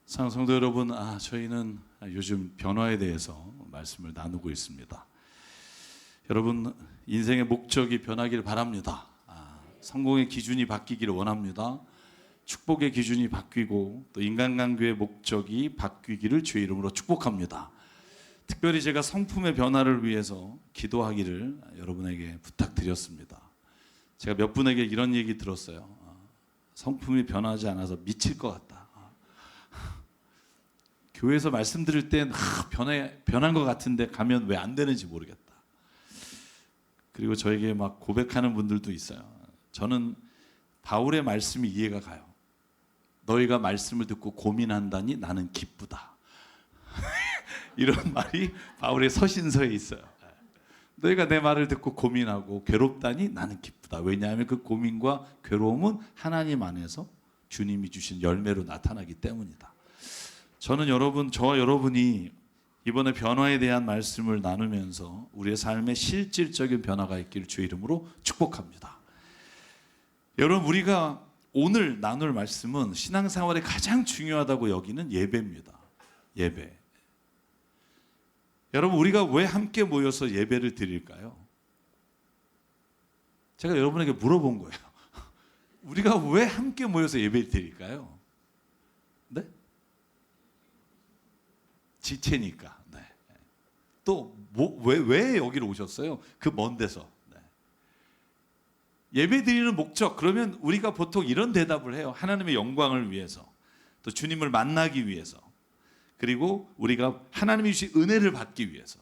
사랑하는 성도 여러분, 저희는 요즘 변화에 대해서 말씀을 나누고 있습니다. 여러분, 인생의 목적이 변하길 바랍니다. 성공의 기준이 바뀌기를 원합니다. 축복의 기준이 바뀌고 또 인간관계의 목적이 바뀌기를 주의 이름으로 축복합니다. 특별히 제가 성품의 변화를 위해서 기도하기를 여러분에게 부탁드렸습니다. 제가 몇 분에게 이런 얘기 들었어요. 성품이 변하지 않아서 미칠 것 같다. 교회에서 말씀드릴 땐 변한 것 같은데 가면 왜 안 되는지 모르겠다. 그리고 저에게 막 고백하는 분들도 있어요. 저는 바울의 말씀이 이해가 가요. 너희가 말씀을 듣고 고민한다니 나는 기쁘다. 이런 말이 바울의 서신서에 있어요. 너희가 내 말을 듣고 고민하고 괴롭다니 나는 기쁘다. 왜냐하면 그 고민과 괴로움은 하나님 안에서 주님이 주신 열매로 나타나기 때문이다. 저는 저와 여러분이 이번에 변화에 대한 말씀을 나누면서 우리의 삶에 실질적인 변화가 있기를 주의 이름으로 축복합니다. 여러분, 우리가 오늘 나눌 말씀은 신앙생활에 가장 중요하다고 여기는 예배입니다. 예배. 여러분, 우리가 왜 함께 모여서 예배를 드릴까요? 제가 여러분에게 물어본 거예요. 우리가 왜 함께 모여서 예배를 드릴까요? 네? 지체니까. 네. 또 왜 여기로 오셨어요? 그 먼 데서. 네. 예배 드리는 목적, 그러면 우리가 보통 이런 대답을 해요. 하나님의 영광을 위해서, 또 주님을 만나기 위해서, 그리고 우리가 하나님이 주신 은혜를 받기 위해서.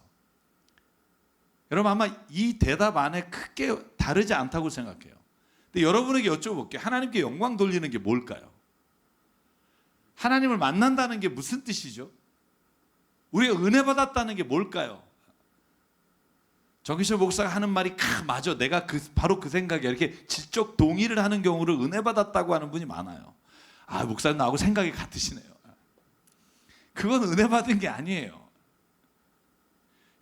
여러분, 아마 이 대답 안에 크게 다르지 않다고 생각해요. 근데 여러분에게 여쭤볼게요. 하나님께 영광 돌리는 게 뭘까요? 하나님을 만난다는 게 무슨 뜻이죠? 우리가 은혜 받았다는 게 뭘까요? 정기철 목사가 하는 말이 맞아, 내가 바로 그 생각이야, 이렇게 질적 동의를 하는 경우를 은혜 받았다고 하는 분이 많아요. 목사님 나하고 생각이 같으시네요. 그건 은혜 받은 게 아니에요.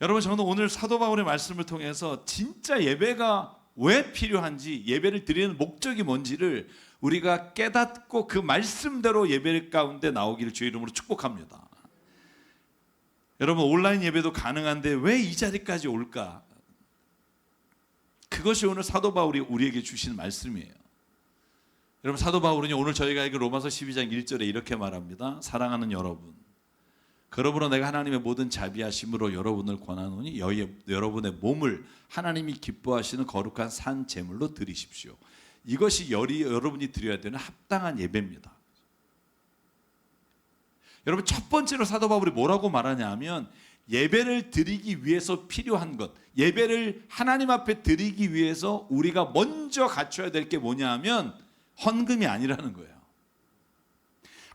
여러분, 저는 오늘 사도 바울의 말씀을 통해서 진짜 예배가 왜 필요한지, 예배를 드리는 목적이 뭔지를 우리가 깨닫고 그 말씀대로 예배 가운데 나오기를 주의 이름으로 축복합니다. 여러분, 온라인 예배도 가능한데 왜 이 자리까지 올까? 그것이 오늘 사도 바울이 우리에게 주신 말씀이에요. 여러분, 사도 바울은요, 오늘 저희가 읽은 로마서 12장 1절에 이렇게 말합니다. 사랑하는 여러분, 그러므로 내가 하나님의 모든 자비하심으로 여러분을 권하노니 여러분의 몸을 하나님이 기뻐하시는 거룩한 산 제물로 드리십시오. 이것이 여러분이 드려야 되는 합당한 예배입니다. 여러분, 첫 번째로 사도 바울이 뭐라고 말하냐 하면, 예배를 드리기 위해서 필요한 것, 예배를 하나님 앞에 드리기 위해서 우리가 먼저 갖춰야 될 게 뭐냐 하면 헌금이 아니라는 거예요.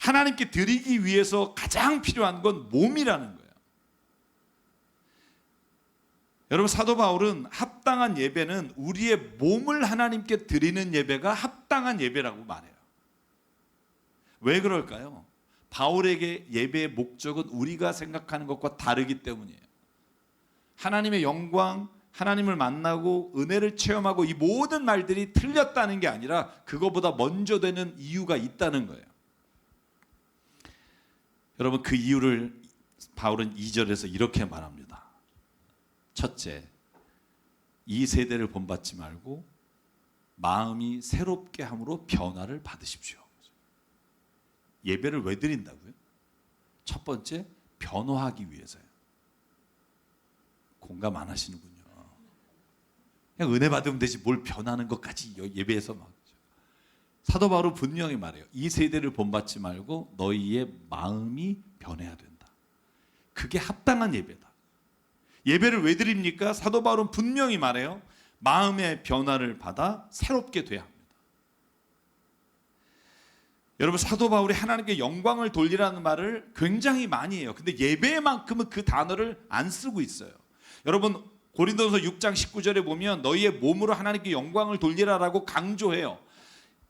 하나님께 드리기 위해서 가장 필요한 건 몸이라는 거예요. 여러분, 사도 바울은 합당한 예배는 우리의 몸을 하나님께 드리는 예배가 합당한 예배라고 말해요. 왜 그럴까요? 바울에게 예배의 목적은 우리가 생각하는 것과 다르기 때문이에요. 하나님의 영광, 하나님을 만나고 은혜를 체험하고 이 모든 말들이 틀렸다는 게 아니라 그거보다 먼저 되는 이유가 있다는 거예요. 여러분, 그 이유를 바울은 2절에서 이렇게 말합니다. 첫째, 이 세대를 본받지 말고 마음이 새롭게 함으로 변화를 받으십시오. 예배를 왜 드린다고요? 첫 번째, 변화하기 위해서요. 공감 안 하시는군요. 그냥 은혜 받으면 되지 뭘 변하는 것까지 예배에서 막. 사도 바울은 분명히 말해요. 이 세대를 본받지 말고 너희의 마음이 변해야 된다. 그게 합당한 예배다. 예배를 왜 드립니까? 사도 바울은 분명히 말해요. 마음의 변화를 받아 새롭게 돼야 합니다. 여러분, 사도 바울이 하나님께 영광을 돌리라는 말을 굉장히 많이 해요. 근데 예배만큼은 그 단어를 안 쓰고 있어요. 여러분, 고린도전서 6장 19절에 보면 너희의 몸으로 하나님께 영광을 돌리라라고 강조해요.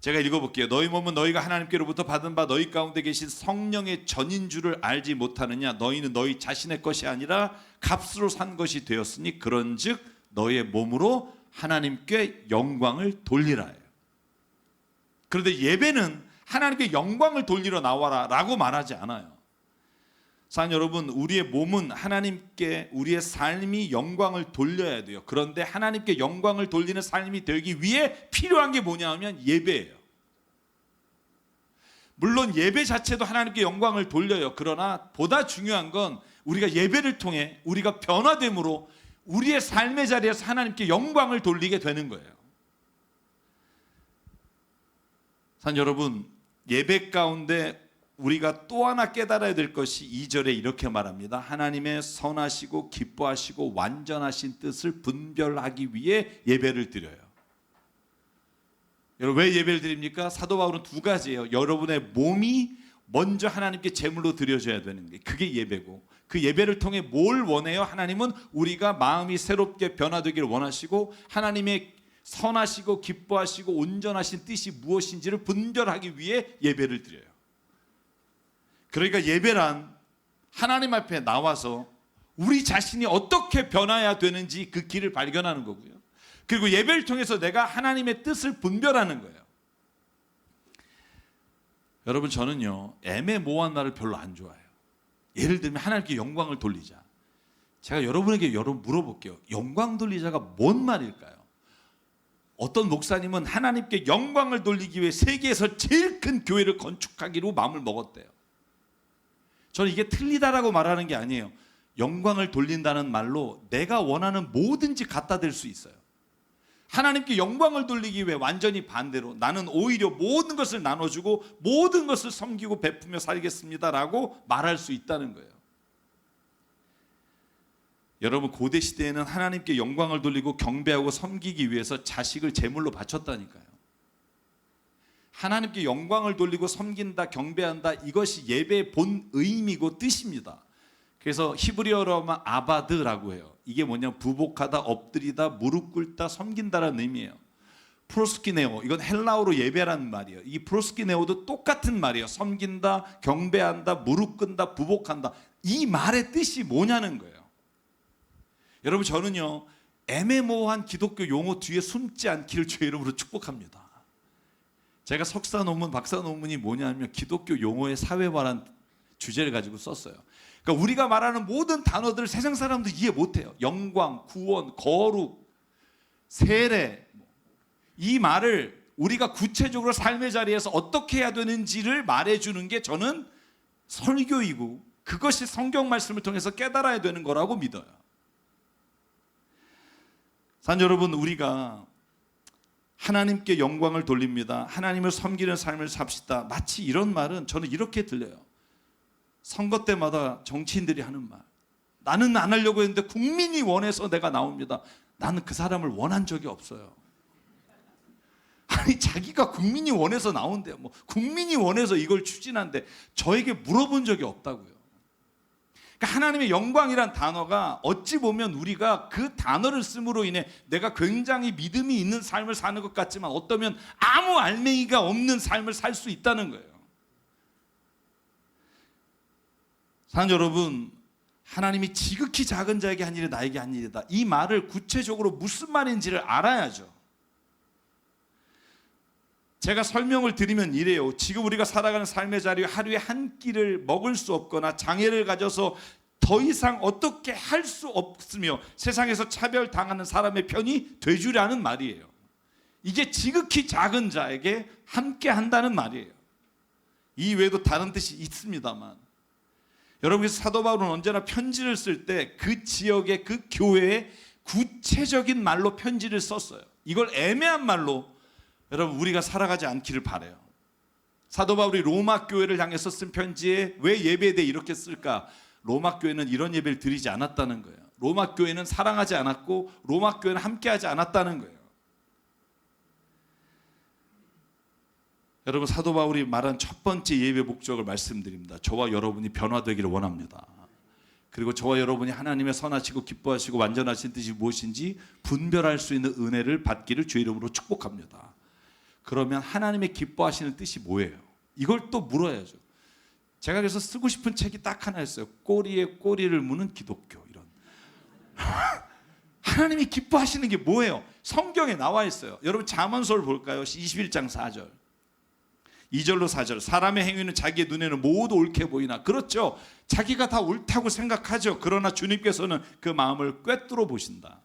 제가 읽어볼게요. 너희 몸은 너희가 하나님께로부터 받은 바 너희 가운데 계신 성령의 전인 줄을 알지 못하느냐? 너희는 너희 자신의 것이 아니라 값으로 산 것이 되었으니 그런즉 너희의 몸으로 하나님께 영광을 돌리라 해요. 그런데 예배는 하나님께 영광을 돌리러 나와라 라고 말하지 않아요. 사랑 여러분, 우리의 몸은 하나님께 우리의 삶이 영광을 돌려야 돼요. 그런데 하나님께 영광을 돌리는 삶이 되기 위해 필요한 게 뭐냐 하면 예배예요. 물론 예배 자체도 하나님께 영광을 돌려요. 그러나 보다 중요한 건 우리가 예배를 통해 우리가 변화됨으로 우리의 삶의 자리에서 하나님께 영광을 돌리게 되는 거예요. 사랑 여러분, 예배 가운데 우리가 또 하나 깨달아야 될 것이 2절에 이렇게 말합니다. 하나님의 선하시고 기뻐하시고 완전하신 뜻을 분별하기 위해 예배를 드려요. 여러분, 왜 예배를 드립니까? 사도 바울은 두 가지예요. 여러분의 몸이 먼저 하나님께 제물로 드려져야 되는 게 그게 예배고, 그 예배를 통해 뭘 원해요? 하나님은 우리가 마음이 새롭게 변화되기를 원하시고 하나님의 선하시고 기뻐하시고 온전하신 뜻이 무엇인지를 분별하기 위해 예배를 드려요. 그러니까 예배란 하나님 앞에 나와서 우리 자신이 어떻게 변화해야 되는지 그 길을 발견하는 거고요. 그리고 예배를 통해서 내가 하나님의 뜻을 분별하는 거예요. 여러분, 저는요 애매모호한 말을 별로 안 좋아해요. 예를 들면 하나님께 영광을 돌리자. 제가 여러분에게 물어볼게요. 영광 돌리자가 뭔 말일까요? 어떤 목사님은 하나님께 영광을 돌리기 위해 세계에서 제일 큰 교회를 건축하기로 마음을 먹었대요. 저는 이게 틀리다라고 말하는 게 아니에요. 영광을 돌린다는 말로 내가 원하는 뭐든지 갖다 댈 수 있어요. 하나님께 영광을 돌리기 위해 완전히 반대로 나는 오히려 모든 것을 나눠주고 모든 것을 섬기고 베푸며 살겠습니다라고 말할 수 있다는 거예요. 여러분, 고대 시대에는 하나님께 영광을 돌리고 경배하고 섬기기 위해서 자식을 제물로 바쳤다니까요. 하나님께 영광을 돌리고 섬긴다, 경배한다, 이것이 예배의 본 의미고 뜻입니다. 그래서 히브리어로 하면 아바드라고 해요. 이게 뭐냐면 부복하다, 엎드리다, 무릎 꿇다, 섬긴다라는 의미예요. 프로스키네오, 이건 헬라어로 예배라는 말이에요. 이 프로스키네오도 똑같은 말이에요. 섬긴다, 경배한다, 무릎 꿇는다, 부복한다. 이 말의 뜻이 뭐냐는 거예요. 여러분, 저는요 애매모호한 기독교 용어 뒤에 숨지 않기를 주의 이름으로 축복합니다. 제가 석사 논문, 박사 논문이 뭐냐면 기독교 용어의 사회화란 주제를 가지고 썼어요. 그러니까 우리가 말하는 모든 단어들을 세상 사람들 이해 못해요. 영광, 구원, 거룩, 세례, 이 말을 우리가 구체적으로 삶의 자리에서 어떻게 해야 되는지를 말해주는 게 저는 설교이고 그것이 성경 말씀을 통해서 깨달아야 되는 거라고 믿어요. 산 여러분, 우리가 하나님께 영광을 돌립니다. 하나님을 섬기는 삶을 삽시다. 마치 이런 말은 저는 이렇게 들려요. 선거 때마다 정치인들이 하는 말. 나는 안 하려고 했는데 국민이 원해서 내가 나옵니다. 나는 그 사람을 원한 적이 없어요. 아니, 자기가 국민이 원해서 나온대요. 뭐 국민이 원해서 이걸 추진한데 저에게 물어본 적이 없다고요. 그러니까 하나님의 영광이란 단어가 어찌 보면 우리가 그 단어를 씀으로 인해 내가 굉장히 믿음이 있는 삶을 사는 것 같지만 어떠면 아무 알맹이가 없는 삶을 살 수 있다는 거예요. 사랑 여러분, 하나님이 지극히 작은 자에게 한 일이 나에게 한 일이다. 이 말을 구체적으로 무슨 말인지를 알아야죠. 제가 설명을 드리면 이래요. 지금 우리가 살아가는 삶의 자리에 하루에 한 끼를 먹을 수 없거나 장애를 가져서 더 이상 어떻게 할 수 없으며 세상에서 차별당하는 사람의 편이 되주라는 말이에요. 이게 지극히 작은 자에게 함께 한다는 말이에요. 이 외에도 다른 뜻이 있습니다만, 여러분, 사도 바울은 언제나 편지를 쓸 때 그 지역의 그 교회에 구체적인 말로 편지를 썼어요. 이걸 애매한 말로 여러분 우리가 살아가지 않기를 바라요. 사도 바울이 로마 교회를 향해서 쓴 편지에 왜 예배에 대해 이렇게 쓸까? 로마 교회는 이런 예배를 드리지 않았다는 거예요. 로마 교회는 사랑하지 않았고 로마 교회는 함께하지 않았다는 거예요. 여러분, 사도 바울이 말한 첫 번째 예배 목적을 말씀드립니다. 저와 여러분이 변화되기를 원합니다. 그리고 저와 여러분이 하나님의 선하시고 기뻐하시고 완전하신 뜻이 무엇인지 분별할 수 있는 은혜를 받기를 주의 이름으로 축복합니다. 그러면 하나님의 기뻐하시는 뜻이 뭐예요? 이걸 또 물어야죠. 제가 그래서 쓰고 싶은 책이 딱 하나 있어요. 꼬리에 꼬리를 무는 기독교. 이런. 하나님이 기뻐하시는 게 뭐예요? 성경에 나와 있어요. 여러분, 잠언서를 볼까요? 21장 4절. 2절로 4절. 사람의 행위는 자기의 눈에는 모두 옳게 보이나. 그렇죠. 자기가 다 옳다고 생각하죠. 그러나 주님께서는 그 마음을 꿰뚫어 보신다.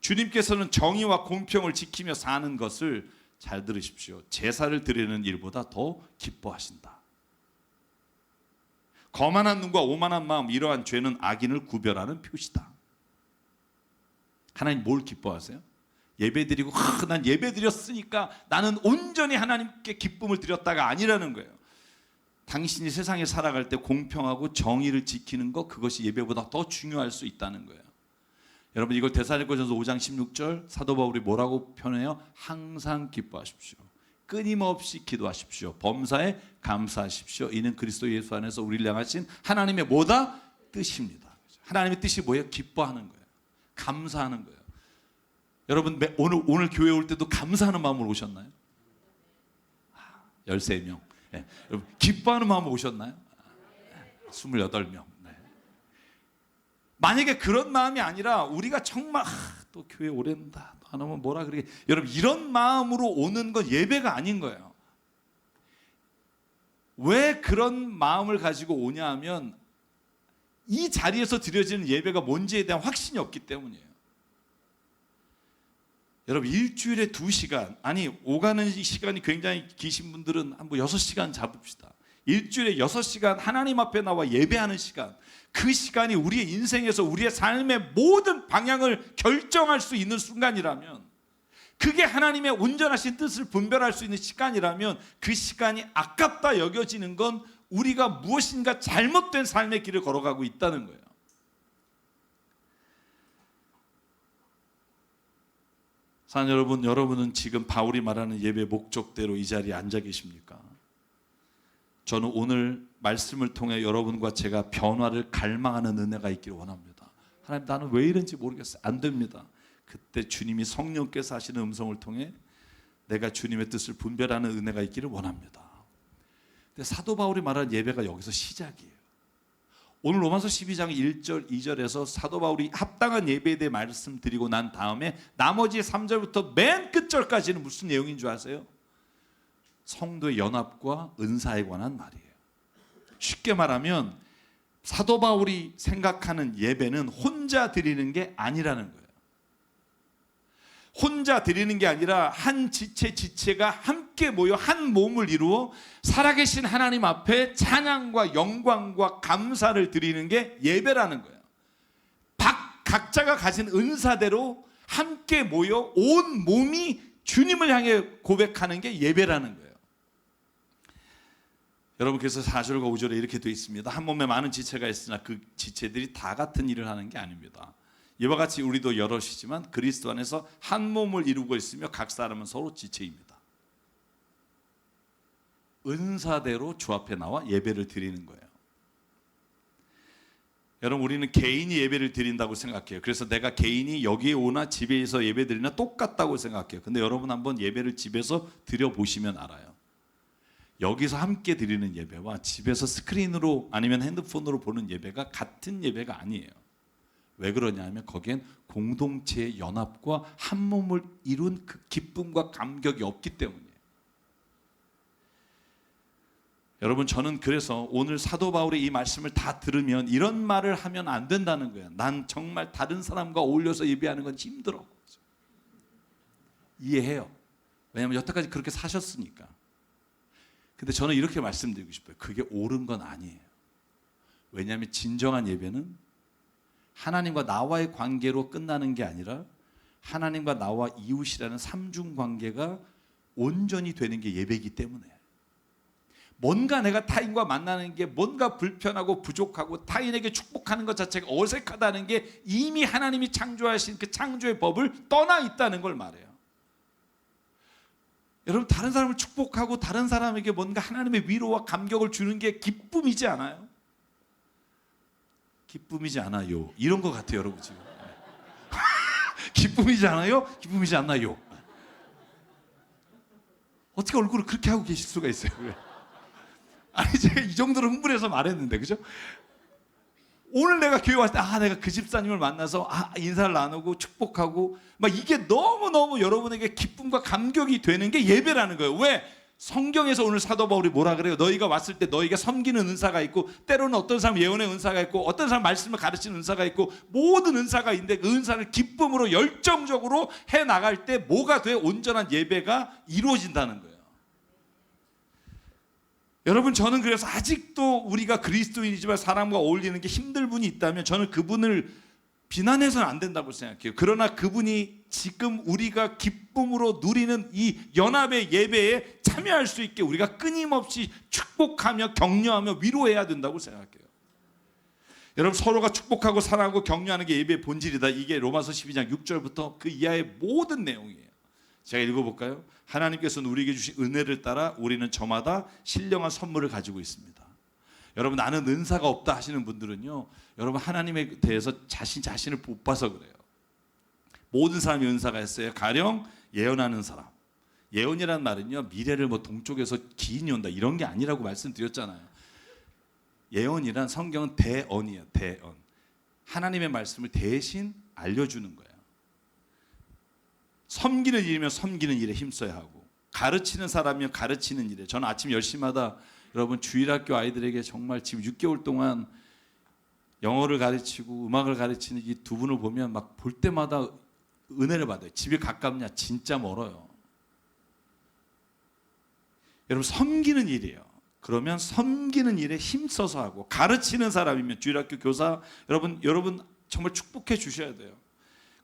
주님께서는 정의와 공평을 지키며 사는 것을, 잘 들으십시오, 제사를 드리는 일보다 더 기뻐하신다. 거만한 눈과 오만한 마음, 이러한 죄는 악인을 구별하는 표시다. 하나님 뭘 기뻐하세요? 예배드리고 난 예배드렸으니까 나는 온전히 하나님께 기쁨을 드렸다가 아니라는 거예요. 당신이 세상에 살아갈 때 공평하고 정의를 지키는 것, 그것이 예배보다 더 중요할 수 있다는 거예요. 여러분, 이걸 데살로니가전서 5장 16절 사도 바울이 뭐라고 표현해요? 항상 기뻐하십시오. 끊임없이 기도하십시오. 범사에 감사하십시오. 이는 그리스도 예수 안에서 우리를 향하신 하나님의 뭐다? 뜻입니다. 하나님의 뜻이 뭐예요? 기뻐하는 거예요. 감사하는 거예요. 여러분, 오늘 교회 올 때도 감사하는 마음으로 오셨나요? 13명. 네. 여러분, 기뻐하는 마음으로 오셨나요? 28명. 네. 만약에 그런 마음이 아니라 우리가 정말 또 교회 오래 온다, 또 안 오면 뭐라 그러게, 여러분, 이런 마음으로 오는 건 예배가 아닌 거예요. 왜 그런 마음을 가지고 오냐 하면 이 자리에서 드려지는 예배가 뭔지에 대한 확신이 없기 때문이에요. 여러분, 일주일에 2시간, 아니 오가는 시간이 굉장히 기신 분들은 한번 6시간 잡읍시다. 일주일에 6시간 하나님 앞에 나와 예배하는 시간, 그 시간이 우리의 인생에서 우리의 삶의 모든 방향을 결정할 수 있는 순간이라면, 그게 하나님의 온전하신 뜻을 분별할 수 있는 시간이라면, 그 시간이 아깝다 여겨지는 건 우리가 무엇인가 잘못된 삶의 길을 걸어가고 있다는 거예요. 사랑하는 여러분, 여러분은 지금 바울이 말하는 예배 목적대로 이 자리에 앉아 계십니까? 저는 오늘 말씀을 통해 여러분과 제가 변화를 갈망하는 은혜가 있기를 원합니다. 하나님, 나는 왜 이런지 모르겠어요. 안 됩니다. 그때 주님이 성령께서 하시는 음성을 통해 내가 주님의 뜻을 분별하는 은혜가 있기를 원합니다. 근데 사도 바울이 말하는 예배가 여기서 시작이에요. 오늘 로마서 12장 1절 2절에서 사도 바울이 합당한 예배에 대해 말씀드리고 난 다음에 나머지 3절부터 맨 끝절까지는 무슨 내용인 줄 아세요? 성도의 연합과 은사에 관한 말이에요. 쉽게 말하면 사도 바울이 생각하는 예배는 혼자 드리는 게 아니라는 거예요. 혼자 드리는 게 아니라 한 지체가 함께 모여 한 몸을 이루어 살아계신 하나님 앞에 찬양과 영광과 감사를 드리는 게 예배라는 거예요. 각자가 가진 은사대로 함께 모여 온 몸이 주님을 향해 고백하는 게 예배라는 거예요. 여러분, 그래서 4절과 5절에 이렇게 되어 있습니다. 한 몸에 많은 지체가 있으나 그 지체들이 다 같은 일을 하는 게 아닙니다. 이와 같이 우리도 여럿이지만 그리스도 안에서 한 몸을 이루고 있으며 각 사람은 서로 지체입니다. 은사대로 주 앞에 나와 예배를 드리는 거예요. 여러분, 우리는 개인이 예배를 드린다고 생각해요. 그래서 내가 개인이 여기에 오나 집에서 예배 드리나 똑같다고 생각해요. 근데 여러분, 한번 예배를 집에서 드려보시면 알아요. 여기서 함께 드리는 예배와 집에서 스크린으로 아니면 핸드폰으로 보는 예배가 같은 예배가 아니에요. 왜 그러냐 하면 거기엔 공동체의 연합과 한 몸을 이룬 그 기쁨과 감격이 없기 때문이에요. 여러분, 저는 그래서 오늘 사도 바울의 이 말씀을 다 들으면 이런 말을 하면 안 된다는 거예요. 난 정말 다른 사람과 어울려서 예배하는 건 힘들어. 이해해요. 왜냐하면 여태까지 그렇게 사셨으니까. 근데 저는 이렇게 말씀드리고 싶어요. 그게 옳은 건 아니에요. 왜냐하면 진정한 예배는 하나님과 나와의 관계로 끝나는 게 아니라 하나님과 나와 이웃이라는 삼중 관계가 온전히 되는 게 예배이기 때문에, 뭔가 내가 타인과 만나는 게 뭔가 불편하고 부족하고 타인에게 축복하는 것 자체가 어색하다는 게 이미 하나님이 창조하신 그 창조의 법을 떠나 있다는 걸 말해요. 여러분, 다른 사람을 축복하고 다른 사람에게 뭔가 하나님의 위로와 감격을 주는 게 기쁨이지 않아요? 기쁨이지 않아요. 이런 것 같아요, 여러분 지금. 기쁨이지 않아요? 기쁨이지 않나요? 어떻게 얼굴을 그렇게 하고 계실 수가 있어요? 아니, 제가 이 정도로 흥분해서 말했는데, 그죠? 오늘 내가 교회 왔을 때, 내가 그 집사님을 만나서 인사를 나누고 축복하고 막 이게 너무너무 여러분에게 기쁨과 감격이 되는 게 예배라는 거예요. 왜? 성경에서 오늘 사도 바울이 뭐라 그래요? 너희가 왔을 때 너희가 섬기는 은사가 있고, 때로는 어떤 사람 예언의 은사가 있고, 어떤 사람 말씀을 가르치는 은사가 있고, 모든 은사가 있는데 그 은사를 기쁨으로 열정적으로 해 나갈 때 뭐가 돼? 온전한 예배가 이루어진다는 거예요. 여러분, 저는 그래서 아직도 우리가 그리스도인이지만 사람과 어울리는 게 힘들 분이 있다면 저는 그분을 비난해서는 안 된다고 생각해요. 그러나 그분이 지금 우리가 기쁨으로 누리는 이 연합의 예배에 참여할 수 있게 우리가 끊임없이 축복하며 격려하며 위로해야 된다고 생각해요. 여러분, 서로가 축복하고 사랑하고 격려하는 게 예배의 본질이다. 이게 로마서 12장 6절부터 그 이하의 모든 내용이에요. 제가 읽어볼까요? 하나님께서는 우리에게 주신 은혜를 따라 우리는 저마다 신령한 선물을 가지고 있습니다. 여러분, 나는 은사가 없다 하시는 분들은요, 여러분 하나님에 대해서 자신을 못 봐서 그래요. 모든 사람이 은사가 있어요. 가령 예언하는 사람. 예언이란 말은요, 미래를 뭐 동쪽에서 기인이 온다 이런 게 아니라고 말씀드렸잖아요. 예언이란 성경은 대언이에요. 대언. 하나님의 말씀을 대신 알려주는 거예요. 섬기는 일이면 섬기는 일에 힘써야 하고, 가르치는 사람이면 가르치는 일에. 저는 아침 10시마다 여러분 주일학교 아이들에게 정말 지금 6개월 동안 영어를 가르치고 음악을 가르치는 이 두 분을 보면 막 볼 때마다 은혜를 받아요. 집이 가깝냐? 진짜 멀어요. 여러분, 섬기는 일이에요. 그러면 섬기는 일에 힘써서 하고, 가르치는 사람이면 주일학교 교사 여러분 정말 축복해 주셔야 돼요.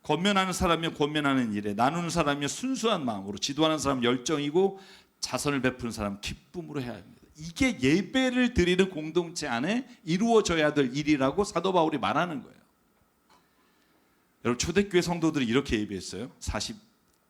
권면하는 사람이면 권면하는 일에, 나누는 사람이면 순수한 마음으로, 지도하는 사람 열정이고, 자선을 베푸는 사람 기쁨으로 해야 합니다. 이게 예배를 드리는 공동체 안에 이루어져야 될 일이라고 사도 바울이 말하는 거예요. 여러분, 초대교회 성도들이 이렇게 예배했어요.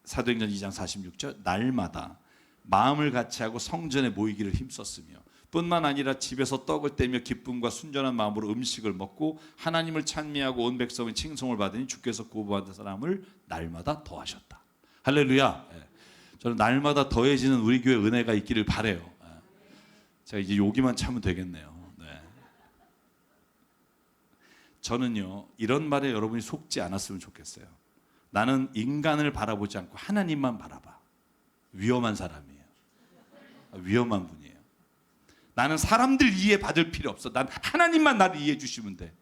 사도행전 2장 46절, 날마다 마음을 같이하고 성전에 모이기를 힘썼으며, 뿐만 아니라 집에서 떡을 떼며 기쁨과 순전한 마음으로 음식을 먹고 하나님을 찬미하고 온 백성의 칭송을 받으니 주께서 구원받은 사람을 날마다 더하셨다. 할렐루야. 저는 날마다 더해지는 우리 교회 은혜가 있기를 바라요. 제가 이제 여기만 참으면 되겠네요. 네. 저는요, 이런 말에 여러분이 속지 않았으면 좋겠어요. 나는 인간을 바라보지 않고 하나님만 바라봐. 위험한 사람이에요. 위험한 분이에요. 나는 사람들 이해 받을 필요 없어. 난 하나님만 나를 이해해 주시면 돼.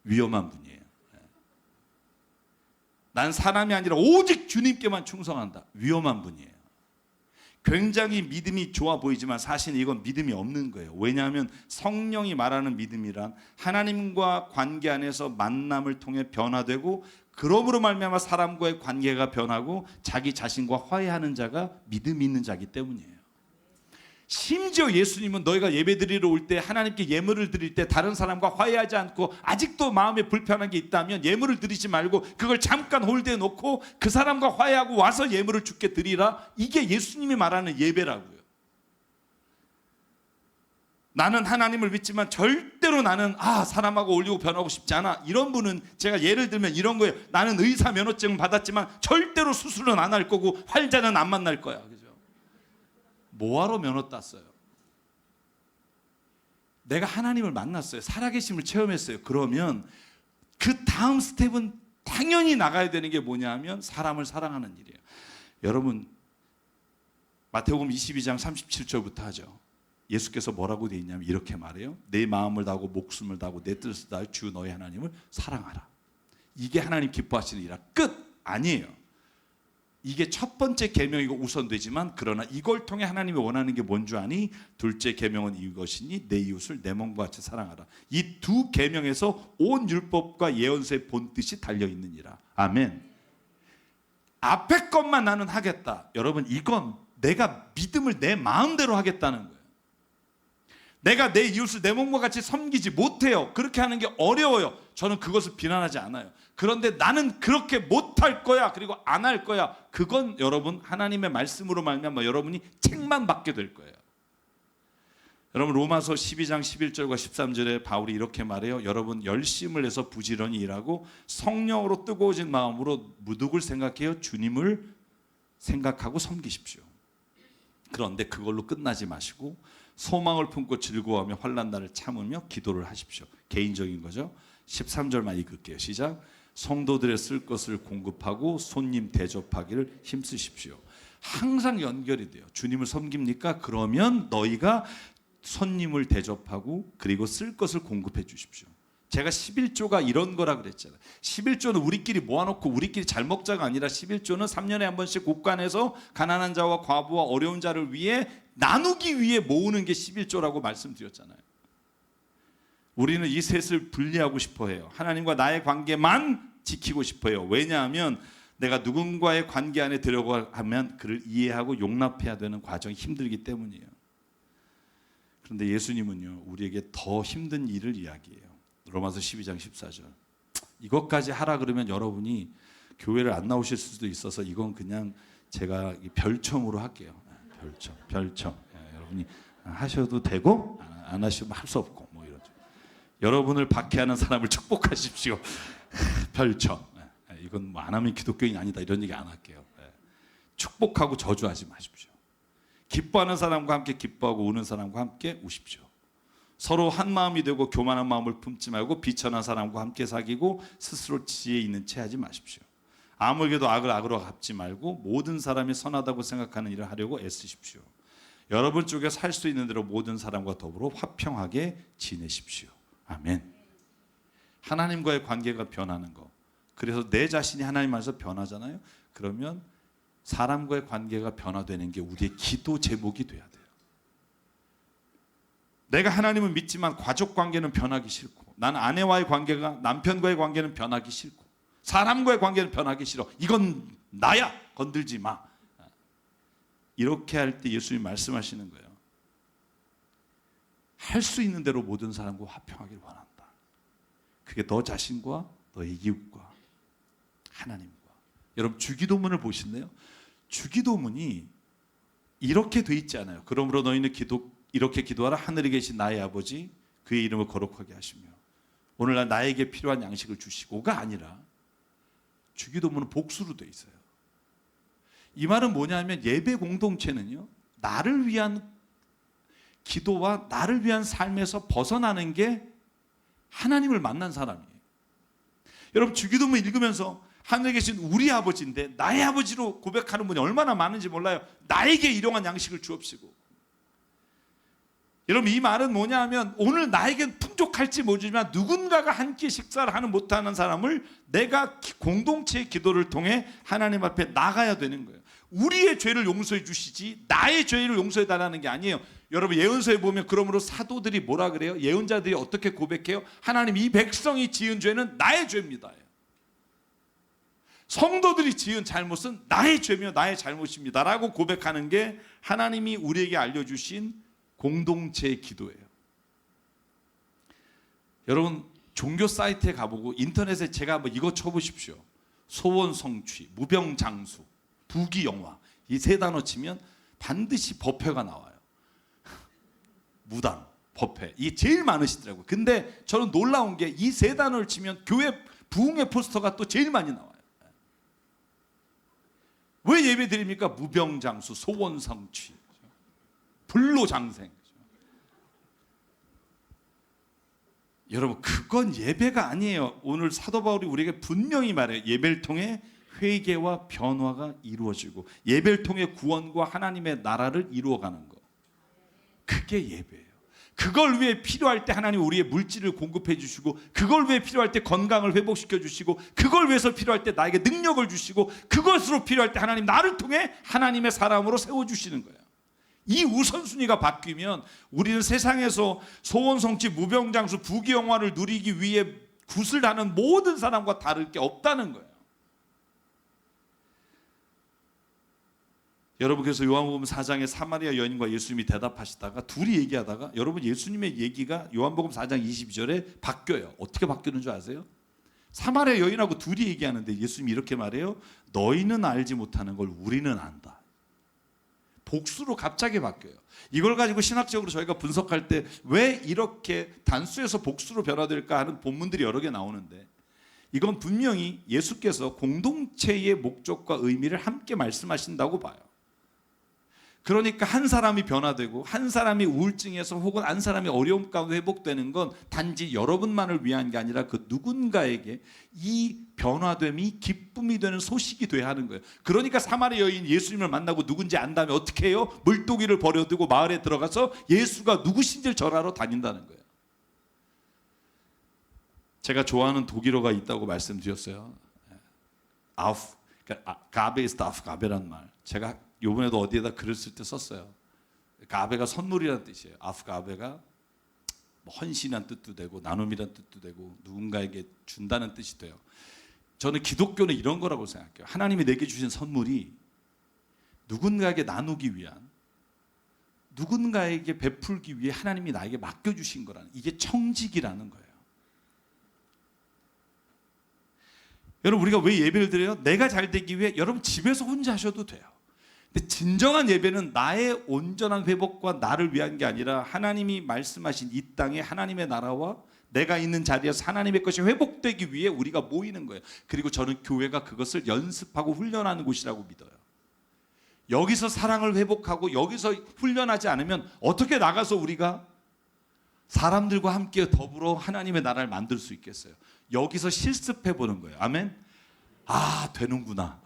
위험한 분이에요. 난 사람이 아니라 오직 주님께만 충성한다. 위험한 분이에요. 굉장히 믿음이 좋아 보이지만 사실 이건 믿음이 없는 거예요. 왜냐하면 성령이 말하는 믿음이란 하나님과 관계 안에서 만남을 통해 변화되고, 그러므로 말미암아 사람과의 관계가 변하고 자기 자신과 화해하는 자가 믿음이 있는 자이기 때문이에요. 심지어 예수님은 너희가 예배드리러 올 때, 하나님께 예물을 드릴 때 다른 사람과 화해하지 않고 아직도 마음에 불편한 게 있다면 예물을 드리지 말고 그걸 잠깐 홀대해 놓고 그 사람과 화해하고 와서 예물을 주께 드리라. 이게 예수님이 말하는 예배라고요. 나는 하나님을 믿지만 절대로 나는 사람하고 어울리고 변하고 싶지 않아. 이런 분은 제가 예를 들면 이런 거예요. 나는 의사 면허증 받았지만 절대로 수술은 안 할 거고 환자는 안 만날 거야. 뭐하러 면허 땄어요? 내가 하나님을 만났어요. 살아계심을 체험했어요. 그러면 그 다음 스텝은 당연히 나가야 되는 게 뭐냐면 사람을 사랑하는 일이에요. 여러분, 마태복음 22장 37절부터 하죠. 예수께서 뭐라고 되어 있냐면 이렇게 말해요. 내 마음을 다하고 목숨을 다하고 내 뜻을 다하여 주 너의 하나님을 사랑하라. 이게 하나님 기뻐하시는 일이라. 끝! 아니에요. 이게 첫 번째 계명이고 우선되지만, 그러나 이걸 통해 하나님이 원하는 게 뭔 줄 아니? 둘째 계명은 이것이니 내 이웃을 내 몸과 같이 사랑하라. 이 두 계명에서 온 율법과 예언서의 본뜻이 달려있느니라. 아멘. 앞에 것만 나는 하겠다. 여러분, 이건 내가 믿음을 내 마음대로 하겠다는 거예요. 내가 내 이웃을 내 몸과 같이 섬기지 못해요. 그렇게 하는 게 어려워요. 저는 그것을 비난하지 않아요. 그런데 나는 그렇게 못할 거야, 그리고 안 할 거야, 그건 여러분 하나님의 말씀으로 말미암아 여러분이 책만 받게 될 거예요. 여러분, 로마서 12장 11절과 13절에 바울이 이렇게 말해요. 여러분, 열심을 내서 부지런히 일하고 성령으로 뜨거워진 마음으로 무득을 생각해요. 주님을 생각하고 섬기십시오. 그런데 그걸로 끝나지 마시고 소망을 품고 즐거워하며 환난 날을 참으며 기도를 하십시오. 개인적인 거죠. 13절만 읽을게요. 시작. 성도들의 쓸 것을 공급하고 손님 대접하기를 힘쓰십시오. 항상 연결이 돼요. 주님을 섬깁니까? 그러면 너희가 손님을 대접하고 그리고 쓸 것을 공급해 주십시오. 제가 11조가 이런 거라 그랬잖아요. 11조는 우리끼리 모아놓고 우리끼리 잘 먹자가 아니라 11조는 3년에 한 번씩 국간에서 가난한 자와 과부와 어려운 자를 위해 나누기 위해 모으는 게 11조라고 말씀드렸잖아요. 우리는 이 셋을 분리하고 싶어 해요. 하나님과 나의 관계만 지키고 싶어 해요. 왜냐하면 내가 누군가의 관계 안에 들어가면 그를 이해하고 용납해야 되는 과정이 힘들기 때문이에요. 그런데 예수님은요, 우리에게 더 힘든 일을 이야기해요. 로마서 12장 14절. 이것까지 하라 그러면 여러분이 교회를 안 나오실 수도 있어서 이건 그냥 제가 별첨으로 할게요. 별첨. 여러분이 하셔도 되고 안 하시면 할 수 없고 뭐 이런. 여러분을 박해하는 사람을 축복하십시오. 별첨. 이건 뭐 안 하면 기독교인이 아니다 이런 얘기 안 할게요. 축복하고 저주하지 마십시오. 기뻐하는 사람과 함께 기뻐하고 우는 사람과 함께 우십시오. 서로 한 마음이 되고 교만한 마음을 품지 말고 비천한 사람과 함께 사귀고 스스로 지혜 있는 채 하지 마십시오. 아무에게도 악을 악으로 갚지 말고 모든 사람이 선하다고 생각하는 일을 하려고 애쓰십시오. 여러분 쪽에 살 수 있는 대로 모든 사람과 더불어 화평하게 지내십시오. 아멘. 하나님과의 관계가 변하는 거. 그래서 내 자신이 하나님 안에서 변하잖아요. 그러면 사람과의 관계가 변화되는 게 우리의 기도 제목이 돼야 돼요. 내가 하나님을 믿지만 가족 관계는 변하기 싫고, 난 아내와의 관계가 남편과의 관계는 변하기 싫고, 사람과의 관계는 변하기 싫어. 이건 나야. 건들지 마. 이렇게 할 때 예수님이 말씀하시는 거예요. 할 수 있는 대로 모든 사람과 화평하길 원한다. 그게 너 자신과 너의 이웃과 하나님과. 여러분 주기도문을 보실래요? 주기도문이 이렇게 돼 있지 않아요. 그러므로 너희는 이렇게 기도하라. 하늘에 계신 나의 아버지 그의 이름을 거룩하게 하시며 오늘날 나에게 필요한 양식을 주시고가 아니라 주기도문은 복수로 돼 있어요. 이 말은 뭐냐면 예배 공동체는요, 나를 위한 기도와 나를 위한 삶에서 벗어나는 게 하나님을 만난 사람이에요. 여러분 주기도문 읽으면서 하늘에 계신 우리 아버지인데 나의 아버지로 고백하는 분이 얼마나 많은지 몰라요. 나에게 일용한 양식을 주옵시고. 여러분 이 말은 뭐냐 하면 오늘 나에겐 풍족할지 모르지만 누군가가 한 끼 식사를 하는 못하는 사람을 내가 공동체의 기도를 통해 하나님 앞에 나가야 되는 거예요. 우리의 죄를 용서해 주시지 나의 죄를 용서해 달라는 게 아니에요. 여러분 예언서에 보면 그러므로 사도들이 뭐라 그래요? 예언자들이 어떻게 고백해요? 하나님 이 백성이 지은 죄는 나의 죄입니다. 성도들이 지은 잘못은 나의 죄며 나의 잘못입니다 라고 고백하는 게 하나님이 우리에게 알려주신 공동체의 기도예요. 여러분 종교 사이트에 가보고 인터넷에 제가 한번 이거 쳐보십시오. 소원 성취, 무병장수, 부귀영화 이 세 단어 치면 반드시 법회가 나와요. 무당, 법회 이게 제일 많으시더라고요. 근데 저는 놀라운 게 이 세 단어를 치면 교회 부흥회 포스터가 또 제일 많이 나와요. 왜 예배 드립니까? 무병장수, 소원성취, 불로장생. 여러분 그건 예배가 아니에요. 오늘 사도 바울이 우리에게 분명히 말해요. 예배를 통해 회개와 변화가 이루어지고 예배를 통해 구원과 하나님의 나라를 이루어가는 거. 그게 예배예요. 그걸 위해 필요할 때 하나님 우리의 물질을 공급해 주시고 그걸 위해 필요할 때 건강을 회복시켜 주시고 그걸 위해서 필요할 때 나에게 능력을 주시고 그것으로 필요할 때 하나님 나를 통해 하나님의 사람으로 세워주시는 거예요. 이 우선순위가 바뀌면 우리는 세상에서 소원성취, 무병장수, 부귀영화를 누리기 위해 구슬하는 모든 사람과 다를 게 없다는 거예요. 여러분 그래서 요한복음 4장에 사마리아 여인과 예수님이 대답하시다가 둘이 얘기하다가 여러분 예수님의 얘기가 요한복음 4장 22절에 바뀌어요. 어떻게 바뀌는 줄 아세요? 사마리아 여인하고 둘이 얘기하는데 예수님이 이렇게 말해요. 너희는 알지 못하는 걸 우리는 안다. 복수로 갑자기 바뀌어요. 이걸 가지고 신학적으로 저희가 분석할 때 왜 이렇게 단수에서 복수로 변화될까 하는 본문들이 여러 개 나오는데 이건 분명히 예수께서 공동체의 목적과 의미를 함께 말씀하신다고 봐요. 그러니까 한 사람이 변화되고 한 사람이 우울증에서 혹은 한 사람이 어려움 가운데 회복되는 건 단지 여러분만을 위한 게 아니라 그 누군가에게 이 변화됨이 기쁨이 되는 소식이 돼야 하는 거예요. 그러니까 사마리아 여인 예수님을 만나고 누군지 안 다음에 어떻게 해요? 물고기를 버려두고 마을에 들어가서 예수가 누구신지를 전하러 다닌다는 거예요. 제가 좋아하는 독일어가 있다고 말씀드렸어요. auf, 그러니까 가베 ist auf 가베란 말. 제가 요번에도 어디에다 글을 쓸 때 썼어요. 가베가 선물이라는 뜻이에요. 아프가베가 헌신한 뜻도 되고 나눔이란 뜻도 되고 누군가에게 준다는 뜻이 돼요. 저는 기독교는 이런 거라고 생각해요. 하나님이 내게 주신 선물이 누군가에게 나누기 위한, 누군가에게 베풀기 위해 하나님이 나에게 맡겨주신 거라는, 이게 청직이라는 거예요. 여러분, 우리가 왜 예배를 드려요? 내가 잘 되기 위해. 여러분 집에서 혼자 하셔도 돼요. 근데 진정한 예배는 나의 온전한 회복과 나를 위한 게 아니라 하나님이 말씀하신 이 땅에 하나님의 나라와 내가 있는 자리에서 하나님의 것이 회복되기 위해 우리가 모이는 거예요. 그리고 저는 교회가 그것을 연습하고 훈련하는 곳이라고 믿어요. 여기서 사랑을 회복하고 여기서 훈련하지 않으면 어떻게 나가서 우리가 사람들과 함께 더불어 하나님의 나라를 만들 수 있겠어요? 여기서 실습해 보는 거예요. 아멘. 아, 되는구나.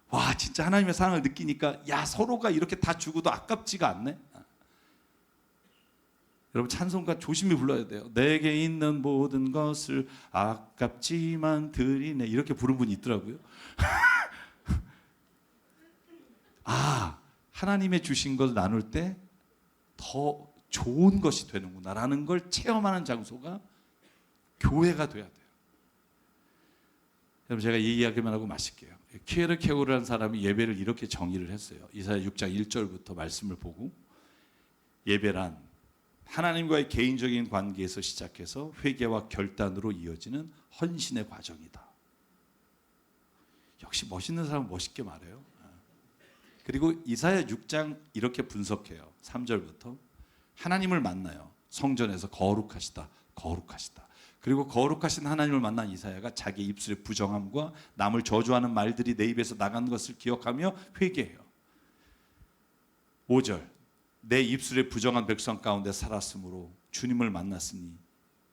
와, 진짜 하나님의 사랑을 느끼니까 야, 서로가 이렇게 다 주고도 아깝지가 않네. 여러분 찬송가 조심히 불러야 돼요. 내게 있는 모든 것을 아깝지만 드리네, 이렇게 부른 분이 있더라고요. 아, 하나님의 주신 걸 나눌 때 더 좋은 것이 되는구나라는 걸 체험하는 장소가 교회가 돼야 돼요. 여러분, 제가 이 이야기만 하고 마실게요. 키에르케고르라는 사람이 예배를 이렇게 정의를 했어요. 이사야 6장 1절부터 말씀을 보고, 예배란 하나님과의 개인적인 관계에서 시작해서 회개와 결단으로 이어지는 헌신의 과정이다. 역시 멋있는 사람은 멋있게 말해요. 그리고 이사야 6장 이렇게 분석해요. 3절부터 하나님을 만나요. 성전에서 거룩하시다, 거룩하시다. 그리고 거룩하신 하나님을 만난 이사야가 자기 입술의 부정함과 남을 저주하는 말들이 내 입에서 나간 것을 기억하며 회개해요. 5절, 내 입술의 부정한 백성 가운데 살았으므로 주님을 만났으니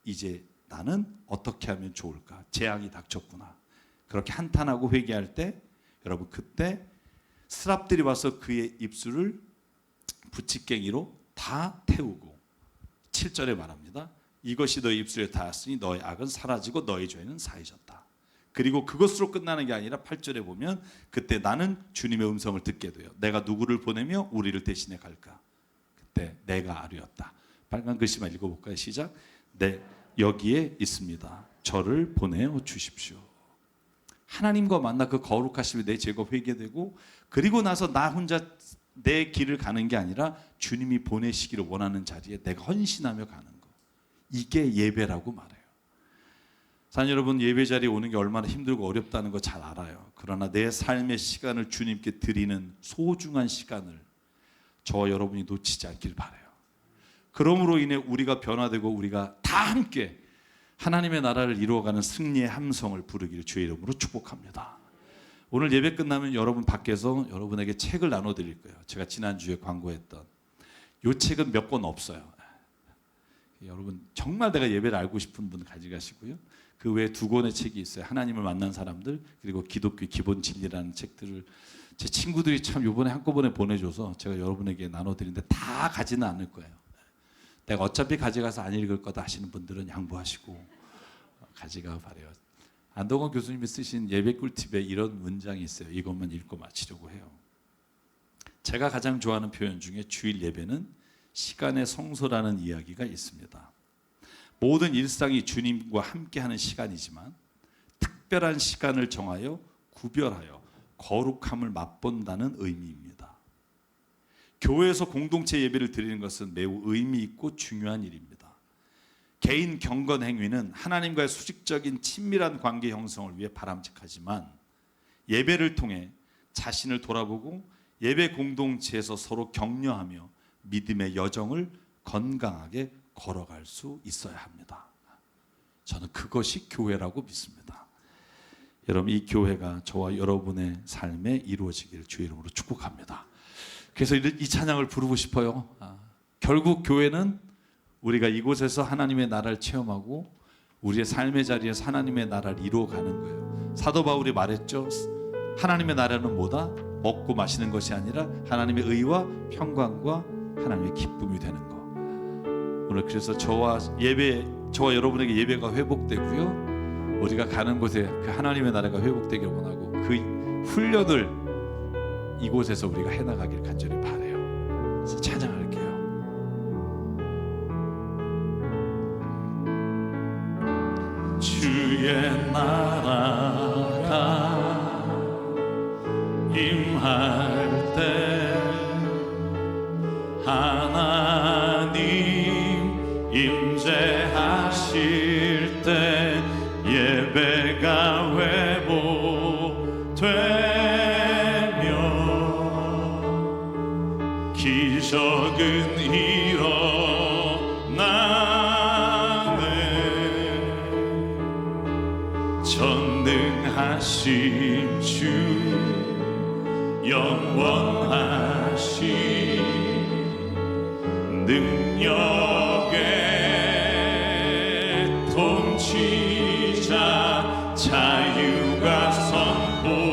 이제 나는 어떻게 하면 좋을까? 재앙이 닥쳤구나. 그렇게 한탄하고 회개할 때, 여러분 그때 스랍들이 와서 그의 입술을 부치깽이로 다 태우고, 7절에 말합니다. 이것이 너의 입술에 닿았으니 너의 악은 사라지고 너의 죄는 사해졌다. 그리고 그것으로 끝나는 게 아니라 8절에 보면 그때 나는 주님의 음성을 듣게 돼요. 내가 누구를 보내며 우리를 대신해 갈까? 그때 내가 아뢰었다. 빨간 글씨만 읽어볼까요? 시작. 네, 여기에 있습니다. 저를 보내어 주십시오. 하나님과 만나 그 거룩하심에 내 죄가 회개되고, 그리고 나서 나 혼자 내 길을 가는 게 아니라 주님이 보내시기를 원하는 자리에 내가 헌신하며 가는 거. 이게 예배라고 말해요. 사랑 여러분, 예배 자리에 오는 게 얼마나 힘들고 어렵다는 거 잘 알아요. 그러나 내 삶의 시간을 주님께 드리는 소중한 시간을 저와 여러분이 놓치지 않길 바라요. 그러므로 인해 우리가 변화되고 우리가 다 함께 하나님의 나라를 이루어가는 승리의 함성을 부르기를 주의 이름으로 축복합니다. 오늘 예배 끝나면 여러분 밖에서 여러분에게 책을 나눠드릴 거예요. 제가 지난주에 광고했던 이 책은 몇 권 없어요. 여러분 정말 내가 예배를 알고 싶은 분 가져가시고요. 그 외에 2권의 책이 있어요. 하나님을 만난 사람들, 그리고 기독교 기본 진리라는 책들을 제 친구들이 참 이번에 한꺼번에 보내줘서 제가 여러분에게 나눠드리는데 다 가지는 않을 거예요. 내가 어차피 가져가서 안 읽을 거다 하시는 분들은 양보하시고 가져가 바래요. 안동원 교수님이 쓰신 예배 꿀팁에 이런 문장이 있어요. 이것만 읽고 마치려고 해요. 제가 가장 좋아하는 표현 중에 주일 예배는 시간의 성소라는 이야기가 있습니다. 모든 일상이 주님과 함께하는 시간이지만 특별한 시간을 정하여 구별하여 거룩함을 맛본다는 의미입니다. 교회에서 공동체 예배를 드리는 것은 매우 의미 있고 중요한 일입니다. 개인 경건 행위는 하나님과의 수직적인 친밀한 관계 형성을 위해 바람직하지만, 예배를 통해 자신을 돌아보고 예배 공동체에서 서로 격려하며 믿음의 여정을 건강하게 걸어갈 수 있어야 합니다. 저는 그것이 교회라고 믿습니다. 여러분, 이 교회가 저와 여러분의 삶에 이루어지기를 주의 이름으로 축복합니다. 그래서 이 찬양을 부르고 싶어요. 결국 교회는 우리가 이곳에서 하나님의 나라를 체험하고 우리의 삶의 자리에서 하나님의 나라를 이루어가는 거예요. 사도 바울이 말했죠. 하나님의 나라는 뭐다? 먹고 마시는 것이 아니라 하나님의 의와 평강과 하나님의 기쁨이 되는 거. 오늘 그래서 저와 여러분에게 예배가 회복되고요, 우리가 가는 곳에 그 하나님의 나라가 회복되길 원하고 그 훈련을 이곳에서 우리가 해나가길 간절히 바라요. 그래서 찬양할게요. 주의 나라가 임할 때 하나님 임재하실 때 예배가 회복되며 기적은 일어나네. 전능하신 주 영원하신 능력의 통치자 자유가 선포되어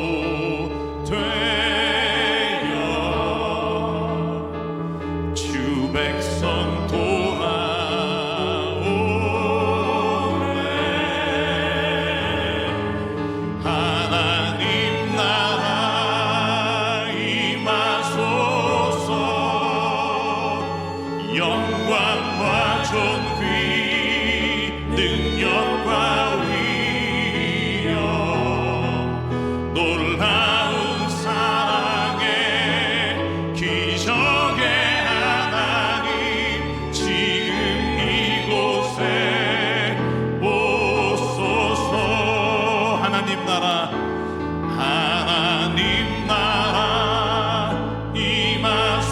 주 백성 돌아오네. 하나님 나라 임하소서. 영광과 존귀 능력과 위엄 놀라운 사랑의 기적의 하나님 지금 이곳에 오소서. 하나님 나라 임하소서.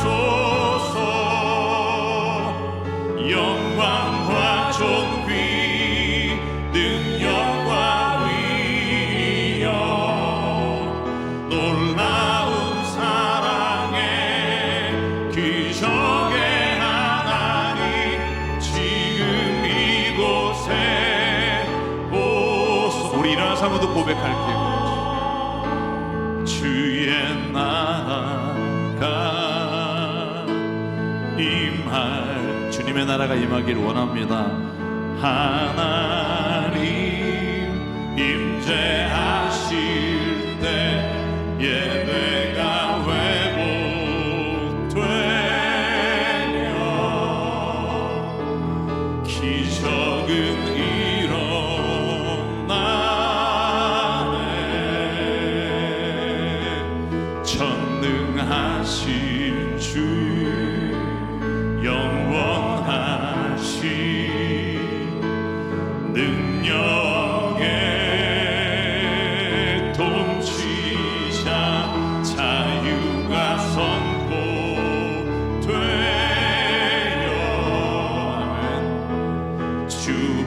영광과 존귀 능력과 위엄 놀라운 사랑의 기적의 하나님 지금 이곳에 오소서. 우리 일어나서 모두 고백할게요. 주의 나라가 임할, 주님의 나라가 임하길 원합니다. 하나님 임재하실 때 예배가 회복되며 기적은 일어나네. 전능하신 주 영원하신 능력의 통치자 자유가 선포되어 주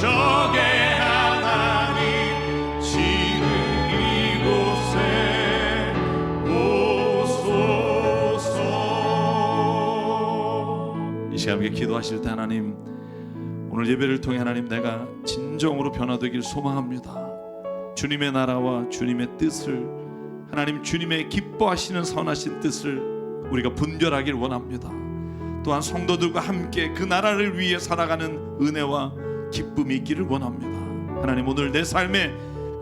적의 하나님 지금 이곳에 오소서. 이 시간 함께 기도하실 때 하나님, 오늘 예배를 통해 하나님 내가 진정으로 변화되길 소망합니다. 주님의 나라와 주님의 뜻을, 하나님 주님의 기뻐하시는 선하신 뜻을 우리가 분별하길 원합니다. 또한 성도들과 함께 그 나라를 위해 살아가는 은혜와 기쁨이 있기를 원합니다. 하나님, 오늘 내 삶에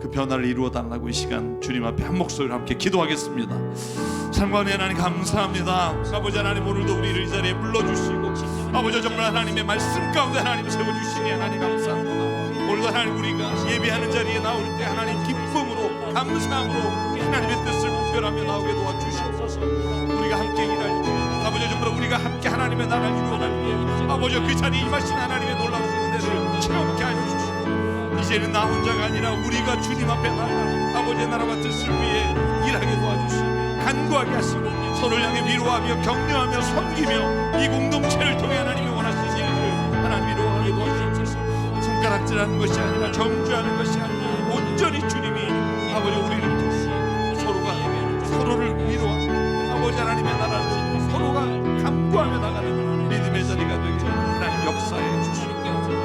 그 변화를 이루어 달라고 이 시간 주님 앞에 한 목소리로 함께 기도하겠습니다. 상관의 하나님 감사합니다. 아버지 하나님, 오늘도 우리를 이 자리에 불러주시고 아버지 정말 하나님의 말씀 가운데 하나님 세워주시니 하나님 감사합니다. 오늘도 하나님 우리가 예배하는 자리에 나올 때 하나님 기쁨으로 감사함으로 하나님의 뜻을 분별하며 나오게 도와주시옵소서. 우리가 함께 일할 때 아버지 정말 우리가 함께 하나님의 나라를 이루어갈 때 아버지 그 자리에 임하신 하나님의 놀라운 은혜를 체험케 하여 주시고 이제는 나 혼자가 아니라 우리가 주님 앞에 나가 아버지의 나라와 뜻을 위해 일하게 도와주시고 간구하게 하시고 서로를 향해 위로하며 격려하며 섬기며 이 공동체를 통해 하나님이 원하시는 일들을 하나님 이루어가게 도와주시옵소서. 손가락질하는 것이 아니라 정죄하는 것이 아니라 온전히 주님이 아버지 우리를 통해 서로를 위로하고 아버지 하나님의 나라를 서로가 간구하며 나가는 믿음의 자리가 되게 하나님 역사해 주시고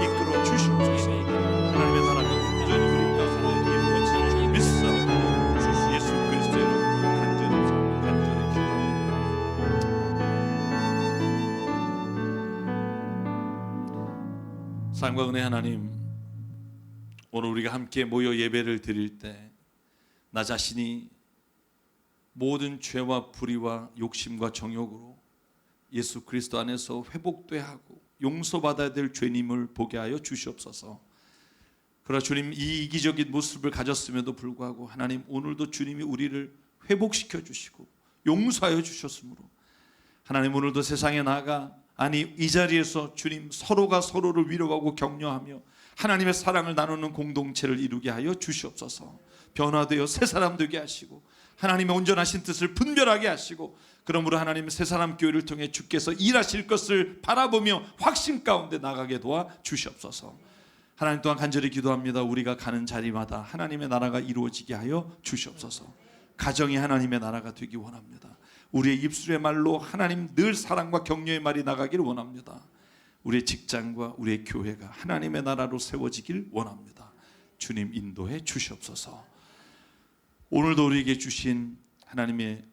이끌어 주시옵소서. 하나님의 나라가 온전히 우리 가운데 임하시는 줄 믿사옵고 예수 그리스도의 이름으로 간절히 기도합니다. 사랑과 은혜 하나님, 오늘 우리가 함께 모여 예배를 드릴 때 나 자신이 모든 죄와 불의와 욕심과 정욕으로 예수 그리스도 안에서 회복돼야 하고 용서받아야 될 죄님을 보게 하여 주시옵소서. 그러나 주님, 이 이기적인 모습을 가졌음에도 불구하고 하나님 오늘도 주님이 우리를 회복시켜 주시고 용서하여 주셨으므로 하나님 오늘도 세상에 나가 아니 이 자리에서 주님 서로가 서로를 위로하고 격려하며 하나님의 사랑을 나누는 공동체를 이루게 하여 주시옵소서. 변화되어 새 사람 되게 하시고 하나님의 온전하신 뜻을 분별하게 하시고 그러므로 하나님 새 사람 교회를 통해 주께서 일하실 것을 바라보며 확신 가운데 나가게 도와 주시옵소서. 하나님 또한 간절히 기도합니다. 우리가 가는 자리마다 하나님의 나라가 이루어지게 하여 주시옵소서. 가정이 하나님의 나라가 되기 원합니다. 우리의 입술의 말로 하나님 늘 사랑과 격려의 말이 나가기를 원합니다. 우리의 직장과 우리의 교회가 하나님의 나라로 세워지길 원합니다. 주님 인도해 주시옵소서. 오늘도 우리에게 주신 하나님의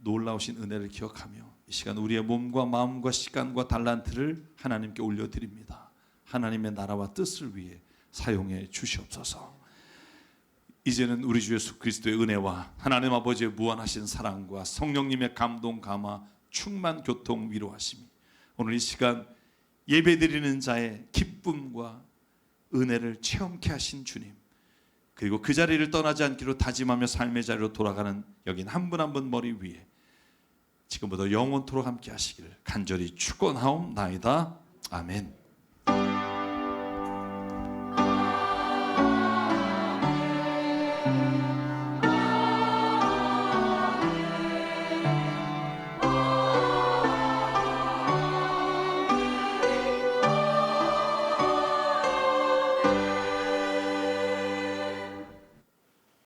놀라우신 은혜를 기억하며 이 시간 우리의 몸과 마음과 시간과 달란트를 하나님께 올려드립니다. 하나님의 나라와 뜻을 위해 사용해 주시옵소서. 이제는 우리 주 예수 그리스도의 은혜와 하나님 아버지의 무한하신 사랑과 성령님의 감동 감화 충만 교통 위로하심이 오늘 이 시간 예배드리는 자의 기쁨과 은혜를 체험케 하신 주님, 그리고 그 자리를 떠나지 않기로 다짐하며 삶의 자리로 돌아가는 여긴 한 분 한 분 머리 위에 지금부터 영원토록 함께 하시기를 간절히 축원하옵나이다. 아멘.